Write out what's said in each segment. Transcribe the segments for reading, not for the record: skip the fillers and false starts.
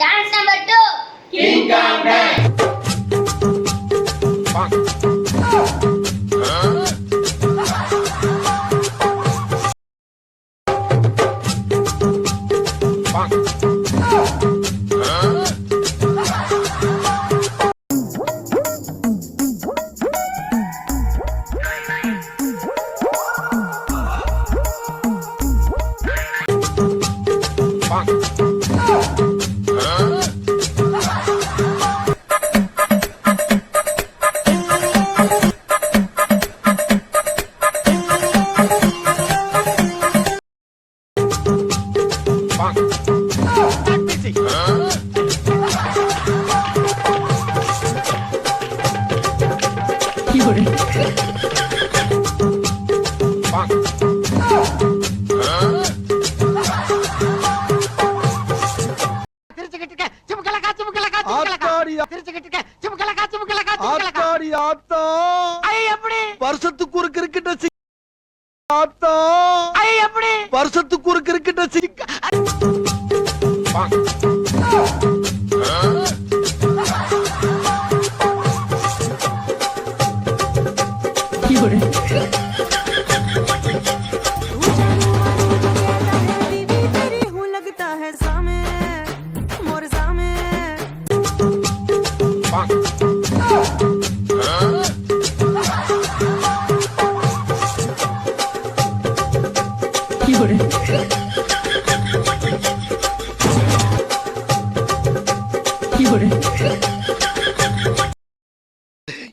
Chance number 2. King Kong dance. வருஷத்துக்கு ஒரு cricket வருஷத்துக்கு ஒரு கிரிக்கெட்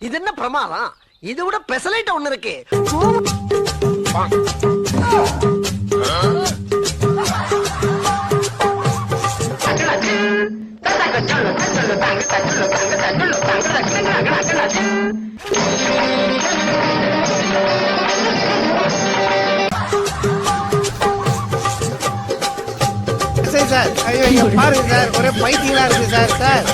இது என்ன பிரமாதம்? இது விட பெசலைட் ஒண்ணு இருக்கு. சார் ஐயோ பாருங்க சார் ஒரே பைத்தியங்களா இருக்கு சார் சார்